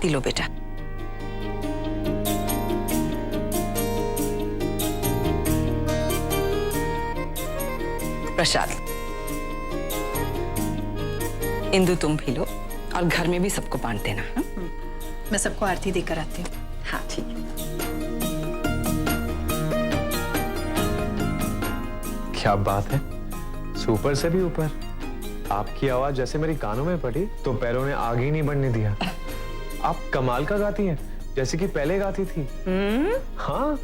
बाती लो बेटा। प्रसाद। इंदु तुम भी लो और घर में भी सबको बांट देना। हाँ? मैं सबको आरती देकर आती हूँ। हाँ ठीक है। क्या बात है, सुपर से भी ऊपर। आपकी आवाज जैसे मेरी कानों में पड़ी तो पैरों ने आगे ही नहीं बढ़ने दिया। आप कमाल का गाती हैं, जैसे कि पहले गाती थी। हाँ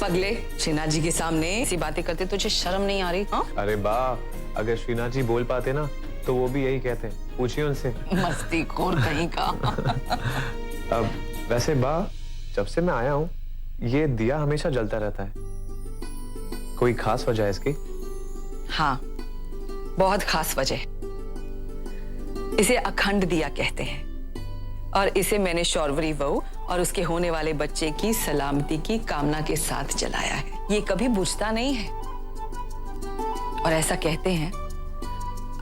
पगले, श्रीनाथ जी के सामने ऐसी बातें करते तुझे शर्म नहीं आ रही? हाँ? अरे वाह, अगर श्रीनाथ जी बोल पाते ना तो वो भी यही कहते हैं, पूछिए उनसे। मस्तीखोर कहीं का। अब वैसे बा, जब से मैं आया हूँ ये दिया हमेशा जलता रहता है, कोई खास वजह है इसकी? हाँ, बहुत खास वजह। इसे अखंड दिया कहते हैं और इसे मैंने शौर्वरी बहू और उसके होने वाले बच्चे की सलामती की कामना के साथ जलाया है। ये कभी बुझता नहीं है और ऐसा कहते हैं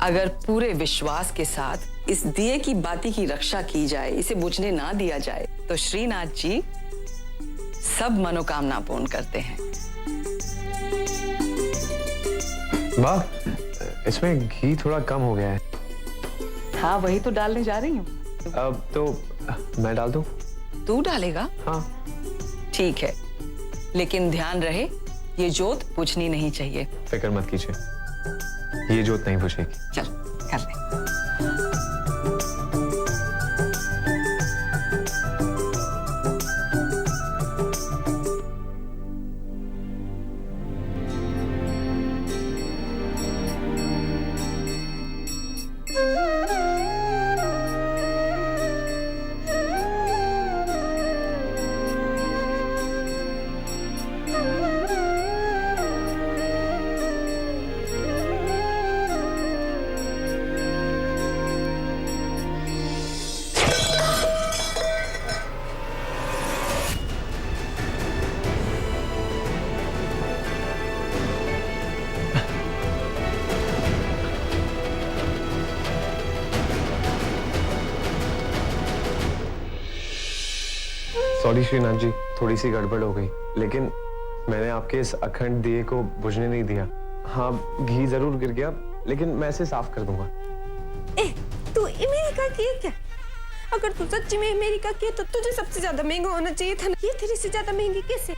अगर पूरे विश्वास के साथ इस दिए की बाती की रक्षा की जाए, इसे बुझने ना दिया जाए, तो श्रीनाथ जी सब मनोकामना पूर्ण करते हैं। वाह, इसमें घी थोड़ा कम हो गया है। हाँ, वही तो डालने जा रही हूँ। अब तो मैं डाल दूं? तू डालेगा? हाँ ठीक है, लेकिन ध्यान रहे ये जोत बुझनी नहीं चाहिए। फिक्र मत कीजिए, ये जोत नहीं बुझेगी। चल कर ले। सॉरी श्रीनाथ जी, थोड़ी सी गड़बड़ हो गई, लेकिन मैंने आपके इस अखंड दिए को बुझने नहीं दिया। हाँ, घी जरूर गिर गया, लेकिन मैं इसे साफ कर दूंगा। तू अमेरिका की है क्या? अगर तू सच्ची में अमेरिका की है तो तुझे सबसे ज्यादा महंगा होना चाहिए था ना। ये तेरे से ज्यादा महंगी कैसे?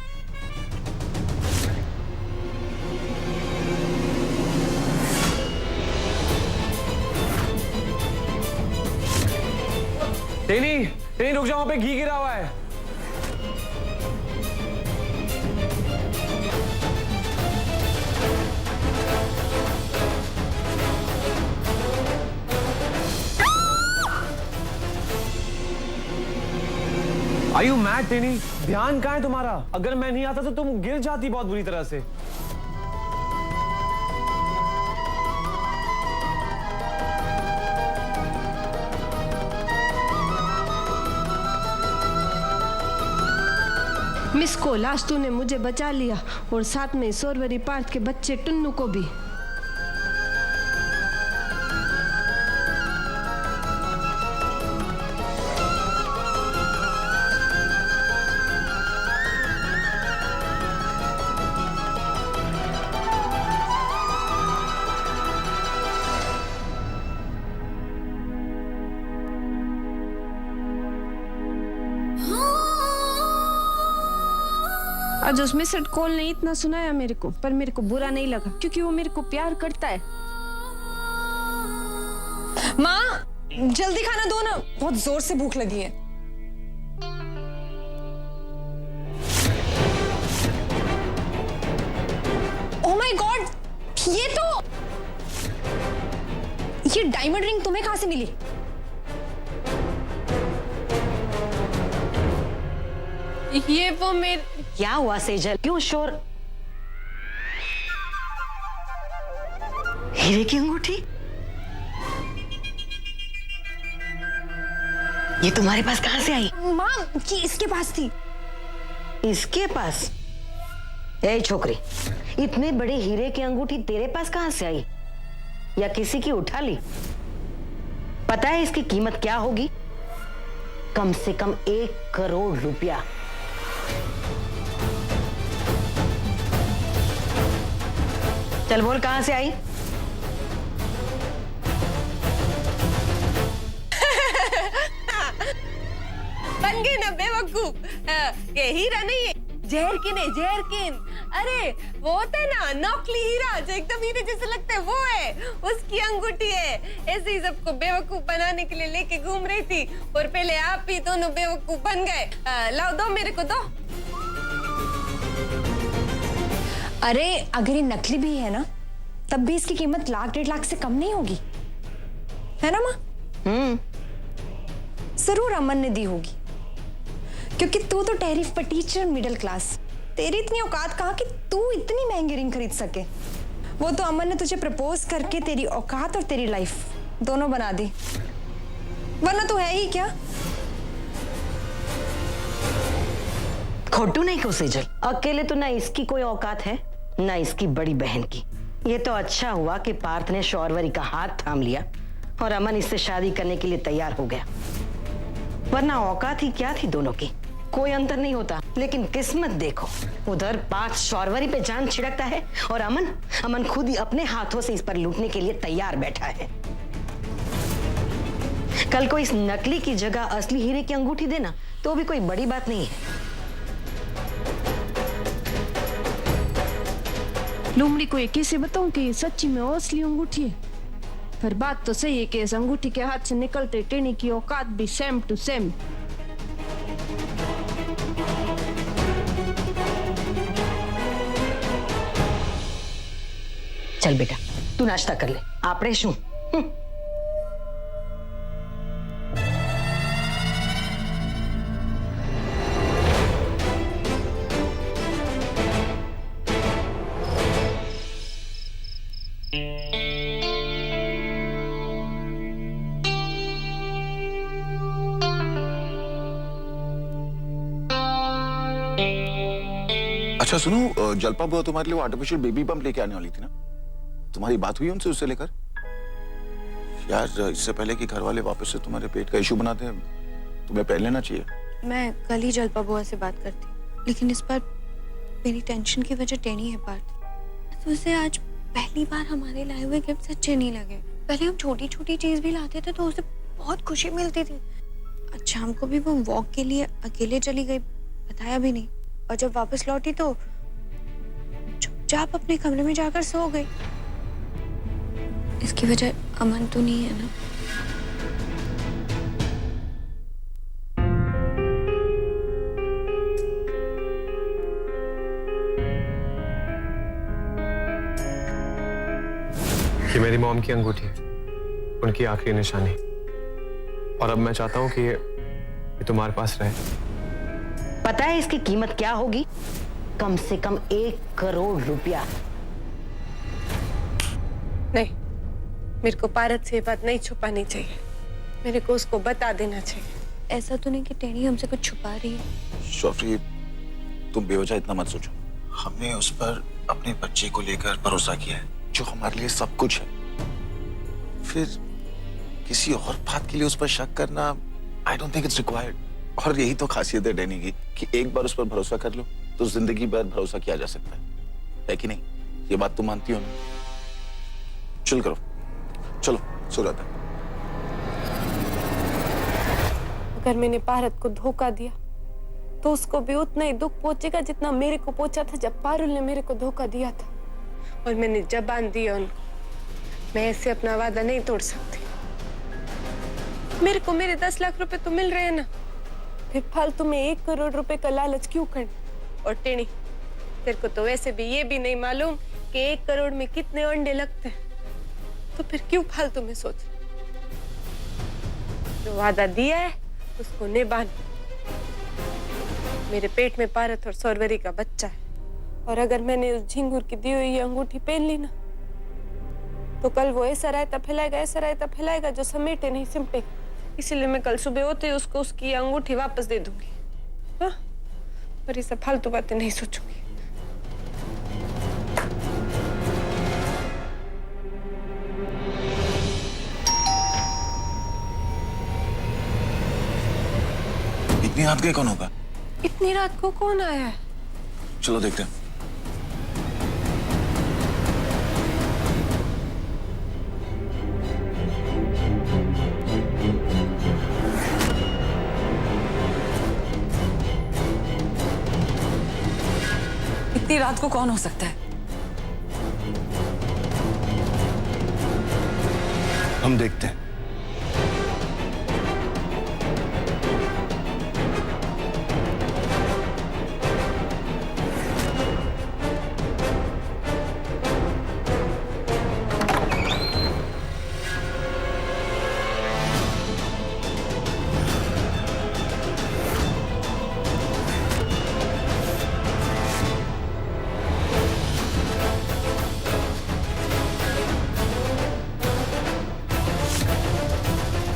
टेनी, टेनी रुक जाओ, वहां पे घी गिरा हुआ है। Are you mad, Teni? ध्यान कहाँ है तुम्हारा? अगर मैं नहीं आता तो तुम गिर जाती बहुत बुरी तरह से। मिस कोल, आज तूने मुझे बचा लिया और साथ में शौर्वरी पार्थ के बच्चे टुन्नू को भी। आज उस मिस्ड कॉल ने इतना सुनाया मेरे को, पर मेरे को बुरा नहीं लगा क्योंकि वो मेरे को प्यार करता है। माँ, जल्दी खाना दो ना, बहुत जोर से भूख लगी है। ओह माय गॉड, ये डायमंड रिंग तुम्हें कहां से मिली? ये वो मेरे। क्या हुआ सेजल, क्यों शोर? हीरे की अंगूठी? ये तुम्हारे पास कहां से आई? माँ, ये इसके पास थी। इसके पास? ए छोकरी, इतने बड़े हीरे की अंगूठी तेरे पास कहां से आई? या किसी की उठा ली? पता है इसकी कीमत क्या होगी? कम से कम 1 करोड़ रुपया। चल बोल, कहां से आई? बन गए ना बेवकूफ। ये हीरा नहीं है, जहरकिन है, जहरकिन। अरे वो होता है ना नकली हीरा जो एकदम हीरे जैसे लगता है, वो है, उसकी अंगूठी है। ऐसे ही सबको बेवकूफ बनाने के लिए लेके घूम रही थी और पहले आप ही दोनों बेवकूफ बन गए। लाओ, दो मेरे को, दो। अरे अगर ये नकली भी है ना, तब भी इसकी कीमत 1,00,000-1,50,000 से कम नहीं होगी, है ना माँ? जरूर अमन ने दी होगी, क्योंकि तू तो टैरिफ पर टीचर, मिडिल क्लास। तेरी इतनी औकात कहाँ कि तू इतनी महंगी रिंग खरीद सके। वो तो अमन ने तुझे प्रपोज करके तेरी औकात और तेरी लाइफ दोनों बना दी, वरना तू है ही क्या। खोटू नहीं को सेजल, अकेले तो ना इसकी कोई औकात है ना इसकी बड़ी बहन की। ये तो अच्छा हुआ कि पार्थ ने शौरवरी का हाथ थाम लिया और अमन इससे शादी करने के लिए तैयार हो गया, वरना औकात ही क्या थी दोनों की, कोई अंतर नहीं होता। लेकिन किस्मत देखो, उधर पार्थ शौरवरी पे जान छिड़कता है और अमन खुद ही अपने हाथों से इस पर लूटने के लिए तैयार बैठा है। कल को इस नकली की जगह असली हीरे की अंगूठी देना तो भी कोई बड़ी बात नहीं है। लोमड़ी को ये कैसे बताऊं कि ये सच्ची में असली अंगूठी है? पर बात तो सही है कि इस अंगूठी के हाथ से निकलते टेनी की औकात भी सेम टू सेम। चल बेटा, तू नाश्ता कर ले, आपरे शू। अच्छा सुनो, जलपा बुआ तुम्हारे लिए वो आर्टिफिशियल बेबी बम्प लेके आने वाली थी ना? तुम्हारी बात हुई उनसे उससे लेकर? यार इससे पहले कि घर वाले वापस से तुम्हारे पेट का इशू बनाते हैं, तुम्हें पहन लेना चाहिए। मैं कल ही जलपा बुआ से बात करती, लेकिन इस बार मेरी टेंशन की वजह टेनी है पार्थ। तो उसे आज पहली बार हमारे लाए हुए गिफ्ट अच्छे नहीं लगे। पहले हम छोटी छोटी चीज भी लाते थे तो उसे बहुत खुशी मिलती थी। आज शाम को भी वो वॉक के लिए अकेले चली गई, बताया भी नहीं, और जब वापस लौटी तो चुपचाप अपने कमरे में जाकर सो गई। इसकी वजह अमन तो नहीं है ना? ये मेरी मॉम की अंगूठी है, उनकी आखिरी निशानी, और अब मैं चाहता हूं कि ये तुम्हारे पास रहे। पता है इसकी कीमत क्या होगी? कम से कम 1 करोड़ रुपया। नहीं, मेरे को पारत से ये बात नहीं छुपानी चाहिए, मेरे को उसको बता देना चाहिए। ऐसा तो नहीं कि टेनी हमसे कुछ छुपा रही है? शौफी, तुम बेवजह इतना मत सोचो। हमने उस पर अपने बच्चे को लेकर भरोसा किया है, जो हमारे लिए सब कुछ है। फिर किसी और बात के लिए उस पर शक करना, I don't think it's required. और यही तो खासियत है डेनी की कि एक बार उस पर भरोसा कर लो तो जिंदगी भर भरोसा किया जा सकता है कि नहीं? ये बात तुम मानती हो ना? चल करो, चलो सो जाता है। अगर मैंने पारत को धोखा दिया तो उसको भी उतना ही दुख पहुंचेगा जितना मेरे को पहुंचा था जब पारुल ने मेरे को धोखा दिया था। और मैंने जबान दी है उनको, मैं ऐसे अपना वादा नहीं तोड़ सकती। मेरे को मेरे 10 लाख रुपए तो मिल रहे हैं ना, फिर फालतू में 1 करोड़ रुपए का लालच क्यों करना? और टेनी, तेरे को तो वैसे भी ये भी नहीं मालूम कि 1 करोड़ में कितने अंडे लगते हैं, तो फिर क्यों फालतू में सोच? जो वादा दिया है उसको निभाना। मेरे पेट में पारत और सौरवरी का बच्चा है, और अगर मैंने उस झिंगुर की दी हुई अंगूठी पहन ली ना, तो कल वो ऐसा रायता फैलाएगा जो समेटे नहीं सिमटेगा। इसीलिए मैं कल सुबह होते ही उसको उसकी अंगूठी वापस दे दूंगी। हाँ, और ये सब फालतू बातें नहीं सोचूंगी। इतनी रात गए कौन होगा? इतनी रात को कौन आया है? चलो देखते हैं। इतनी रात को कौन हो सकता है? हम देखते हैं।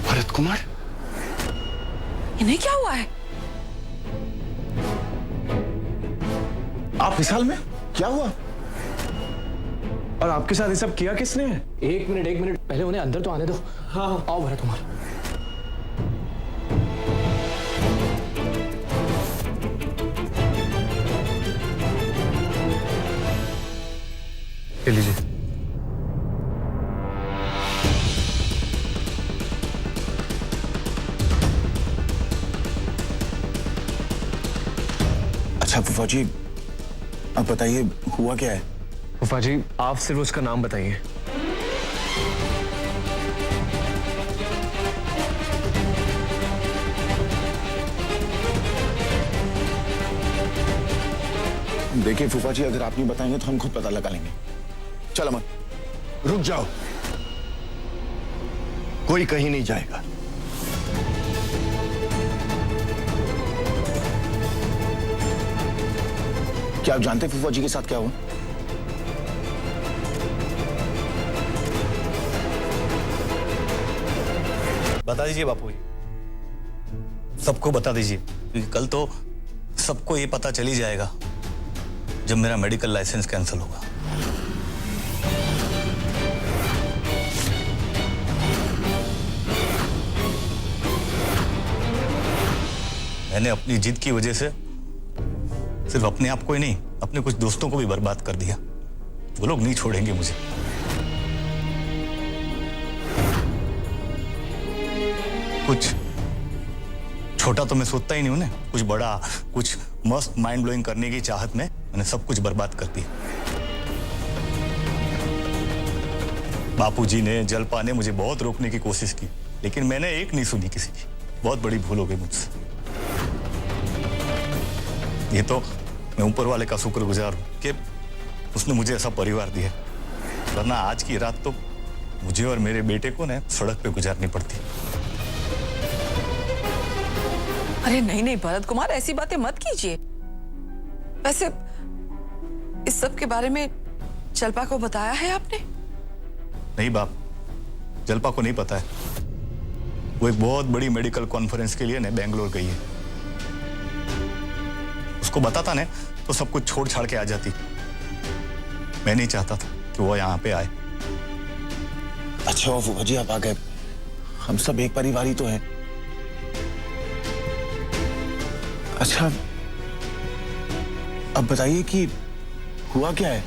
भरत कुमार, इन्हें क्या हुआ है? आप इस हाल में? क्या हुआ? और आपके साथ ये सब किया किसने? एक मिनट पहले उन्हें अंदर तो आने दो। हाँ आओ भरत कुमार। ले लीजिए। अच्छा फूफा जी, अब बताइए हुआ क्या है? फूफा जी, आप सिर्फ उसका नाम बताइए। देखिए फूफा जी, अगर आप नहीं बताएंगे तो हम खुद पता लगा लेंगे। चल अमन, रुक जाओ, कोई कहीं नहीं जाएगा। क्या आप जानते हैं फूफा जी के साथ क्या हुआ? बता दीजिए बापू जी, सबको बता दीजिए, क्योंकि कल तो सबको ये पता चल ही जाएगा जब मेरा मेडिकल लाइसेंस कैंसिल होगा। मैंने अपनी जिद की वजह से सिर्फ अपने आप को ही नहीं, अपने कुछ दोस्तों को भी बर्बाद कर दिया। वो लोग नहीं छोड़ेंगे मुझे। कुछ छोटा तो मैं सोचता ही नहीं हूं ना, कुछ बड़ा, कुछ मस्त माइंड ब्लोइंग करने की चाहत में मैंने सब कुछ बर्बाद कर दिया। बापूजी ने, जलपा ने मुझे बहुत रोकने की कोशिश की, लेकिन मैंने एक नहीं सुनी किसी की। बहुत बड़ी भूल हो गई मुझसे। ये तो मैं ऊपर वाले का शुक्रगुजार हूं कि उसने मुझे ऐसा परिवार दिया, वरना आज की रात तो मुझे और मेरे बेटे को ना सड़क पे गुजारनी पड़ती। अरे नहीं नहीं भरत कुमार, ऐसी बातें मत कीजिए। वैसे इस सब के बारे में जलपा को बताया है आपने? नहीं बाप, जलपा को नहीं पता है। वो एक बहुत बड़ी मेडिकल कॉन्फ्रेंस के लिए ना बेंगलोर गई है। उसको बताता ना तो सब कुछ छोड़ छाड़ के आ जाती। मैं नहीं चाहता था कि वो यहाँ पे आए। अच्छा फूफा जी, आप आ गए। हम सब एक परिवार ही तो हैं। अच्छा अब बताइए कि हुआ क्या है?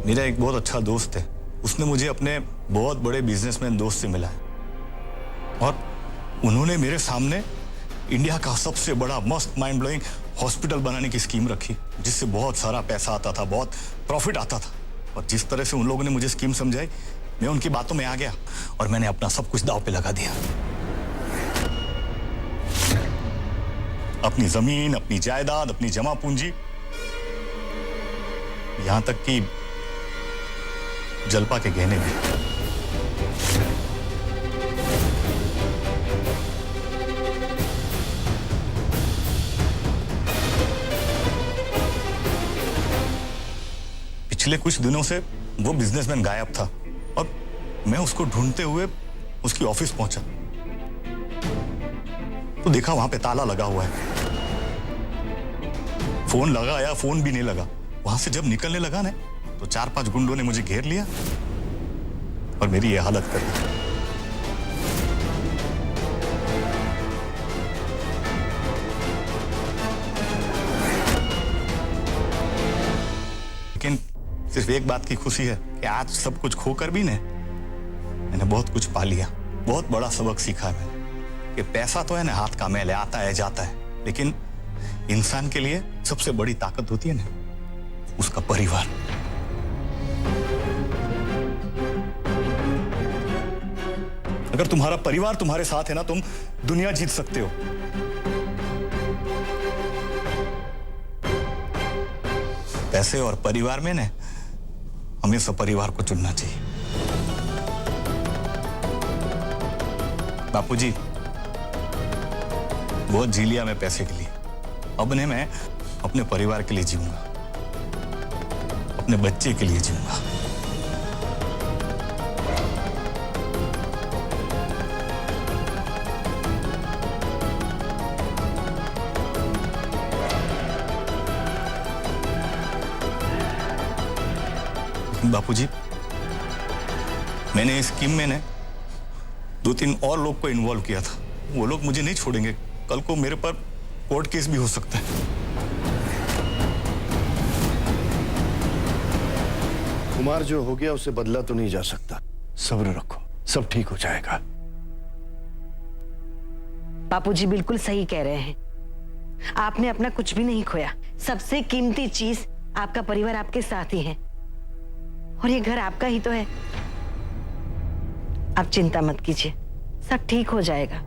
मेरा एक बहुत अच्छा दोस्त है, उसने मुझे अपने बहुत बड़े बिजनेसमैन दोस्त से मिला है, और उन्होंने मेरे सामने इंडिया का सबसे बड़ा मस्त माइंड ब्लोइंग हॉस्पिटल बनाने की स्कीम रखी, जिससे बहुत सारा पैसा आता था, बहुत प्रॉफिट आता था। और जिस तरह से उन लोगों ने मुझे स्कीम समझाई, मैं उनकी बातों में आ गया और मैंने अपना सब कुछ दांव पे लगा दिया। अपनी जमीन, अपनी जायदाद, अपनी जमा पूंजी, यहां तक कि जलपा के गहने भी। पिछले कुछ दिनों से वो बिजनेसमैन गायब था और मैं उसको ढूंढते हुए उसकी ऑफिस पहुंचा तो देखा वहां पे ताला लगा हुआ है। फोन लगाया, फोन भी नहीं लगा। वहां से जब निकलने लगा ना तो 4-5 गुंडों ने मुझे घेर लिया और मेरी ये हालत कर दी। सिर्फ एक बात की खुशी है कि आज सब कुछ खोकर भी ने मैंने बहुत कुछ पा लिया। बहुत बड़ा सबक सीखा है मैंने कि पैसा तो है ना हाथ का मैल है, आता है जाता है, लेकिन इंसान के लिए सबसे बड़ी ताकत होती है ना उसका परिवार। अगर तुम्हारा परिवार तुम्हारे साथ है ना, तुम दुनिया जीत सकते हो। पैसे और परिवार में ने हमेशा परिवार को चुनना चाहिए। बापूजी, बहुत जी लिया मैं पैसे के लिए, अब ने मैं अपने परिवार के लिए जीऊंगा, अपने बच्चे के लिए जीऊंगा। बापूजी, मैंने इस स्कीम में ने 2-3 और लोग को इन्वॉल्व किया था। वो लोग मुझे नहीं छोड़ेंगे, कल को मेरे पर कोर्ट केस भी हो सकता है। कुमार जो हो गया उसे बदला तो नहीं जा सकता। सब्र रखो, सब ठीक हो जाएगा। बापूजी बिल्कुल सही कह रहे हैं। आपने अपना कुछ भी नहीं खोया। सबसे कीमती चीज आपका परिवार आपके साथ ही है, और ये घर आपका ही तो है। आप चिंता मत कीजिए, सब ठीक हो जाएगा।